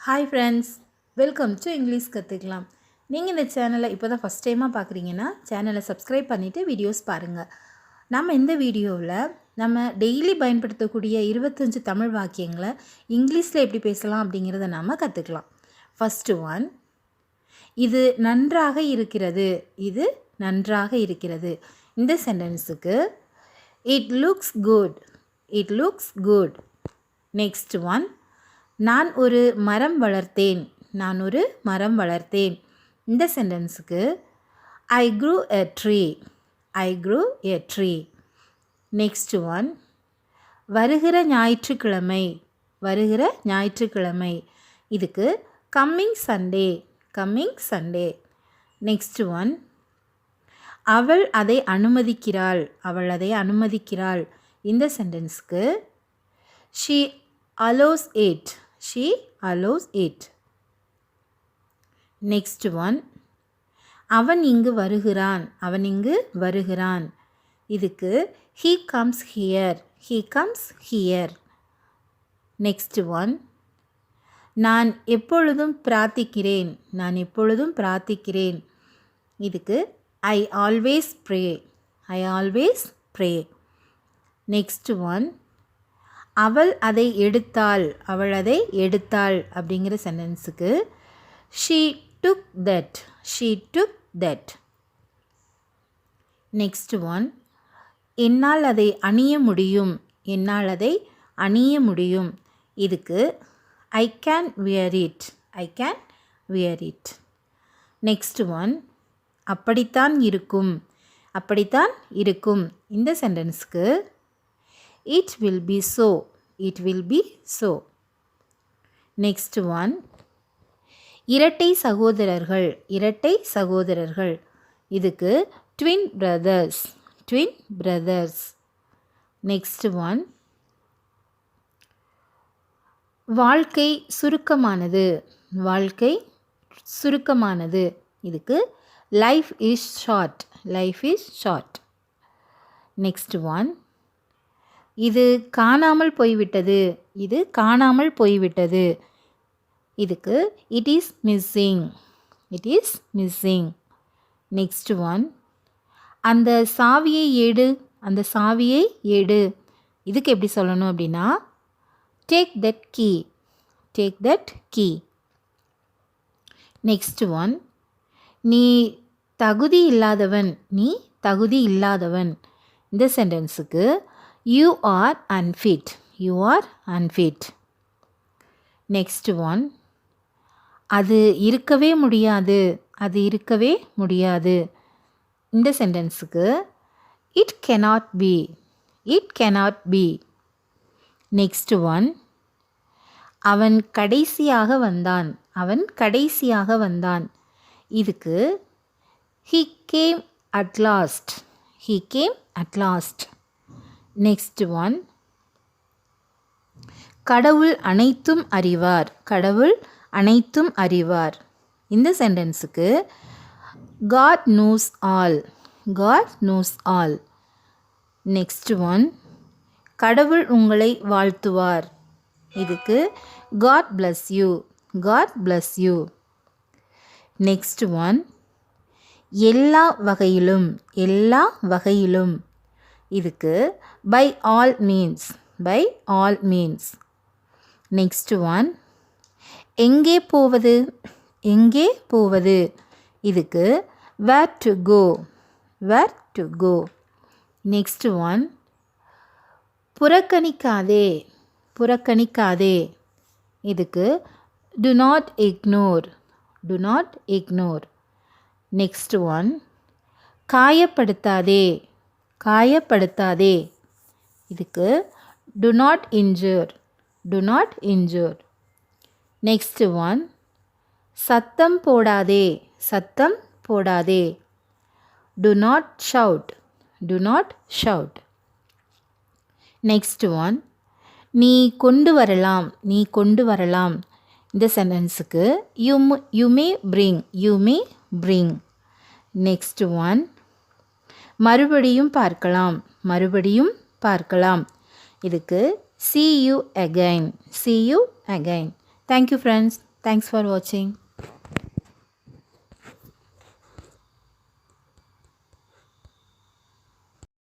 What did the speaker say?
Hi friends, welcome to English கற்றுக்கலாம். நீங்கள் இந்த சேனலை இப்போ தான் ஃபஸ்ட் டைமாக பார்க்குறீங்கன்னா சேனலை சப்ஸ்கிரைப் பண்ணிவிட்டு வீடியோஸ் பாருங்கள். நம்ம இந்த வீடியோவில் நம்ம டெய்லி பயன்படுத்தக்கூடிய 25 தமிழ் வாக்கியங்களை இங்கிலீஷில் எப்படி பேசலாம் அப்படிங்கிறத நாம் கற்றுக்கலாம். ஃபஸ்ட்டு ஒன், இது நன்றாக இருக்கிறது. இது நன்றாக இருக்கிறது. இந்த சென்டென்ஸுக்கு it looks good. It looks good. Next one, நான் ஒரு மரம் வளர்த்தேன். நான் ஒரு மரம் வளர்த்தேன். இந்த சென்டென்ஸுக்கு I grew a tree. I grew a tree. Next one, வருகிற ஞாயிற்றுக்கிழமை. வருகிற ஞாயிற்றுக்கிழமை. இதுக்கு coming Sunday. Coming Sunday. Next one, அவள் அதை அனுமதிக்கிறாள். அவள் அதை அனுமதிக்கிறாள். இந்த சென்டென்ஸுக்கு she allows it. She allows it. Next one, அவன் இங்கு வருகிறான். அவன் இங்கு வருகிறான். இதுக்கு he comes here. He comes here. Next one, நான் எப்பொழுதும் பிரார்த்திக்கிறேன். நான் எப்பொழுதும் பிரார்த்திக்கிறேன். இதுக்கு I always pray. I always pray. Next one, அவள் அதை எடுத்தாள். அவள் அதை எடுத்தாள் அப்படிங்கிற சென்டென்ஸுக்கு she took that. She took that. Next one, என்னால் அதை அணிய முடியும். என்னால் அதை அணிய முடியும். இதுக்கு I can wear it. I can wear it. Next one, அப்படித்தான் இருக்கும். அப்படித்தான் இருக்கும். இந்த சென்டென்ஸுக்கு it will be so. It will be so. Next one, இரட்டை சகோதரர்கள். இரட்டை சகோதரர்கள். இதுக்கு twin brothers. Twin brothers. Next one, வாழ்க்கை சுருக்கமானது. வாழ்க்கை சுருக்கமானது. இதுக்கு life is short. Life is short. Next one, இது காணாமல் போய்விட்டது. இது காணாமல் போய்விட்டது. இதுக்கு it is missing. It is missing. Next one, அந்த சாவியை எடு. அந்த சாவியை எடு. இதுக்கு எப்படி சொல்லணும் அப்படின்னா take that key. Take that key. Next one, நீ தகுதி இல்லாதவன். நீ தகுதி இல்லாதவன். இந்த சென்டென்ஸுக்கு you are unfit. You are unfit. Next one, அது இருக்கவே முடியாது. அது இருக்கவே முடியாது. இந்த சென்டென்ஸுக்கு it cannot be. It cannot be. Next one, அவன் கடைசியாக வந்தான். அவன் கடைசியாக வந்தான். இதுக்கு he came at last. He came at last. Next one, கடவுள் அனைத்தும் அறிவார். கடவுள் அனைத்தும் அறிவார். இந்த சென்டென்ஸுக்கு God knows all. God knows all. Next one, கடவுள் உங்களை வாழ்த்துவார். இதுக்கு God bless you. God bless you. Next one, எல்லா வகையிலும். எல்லா வகையிலும். இதுக்கு by all means. By all means. Next one, எங்கே போவது. எங்கே போவது. இதுக்கு where to go. Where to go. Next one, புறக்கணிக்காதே. புறக்கணிக்காதே. இதுக்கு do not ignore. Do not ignore. Next one, காயப்படுத்தாதே. காயப்படுத்தாதே. இதுக்கு do not injure. Do not injure. Next one, சத்தம் போடாதே. சத்தம் போடாதே. Do not shout. Do not shout. Next one, நீ கொண்டு வரலாம். நீ கொண்டு வரலாம். இந்த சென்டென்ஸுக்கு you may bring. You may bring. Next one, மறுபடியும் பார்க்கலாம். மறுபடியும் பார்க்கலாம். இதுக்கு see you again. See you again. Thank you friends. Thanks for வாட்சிங்.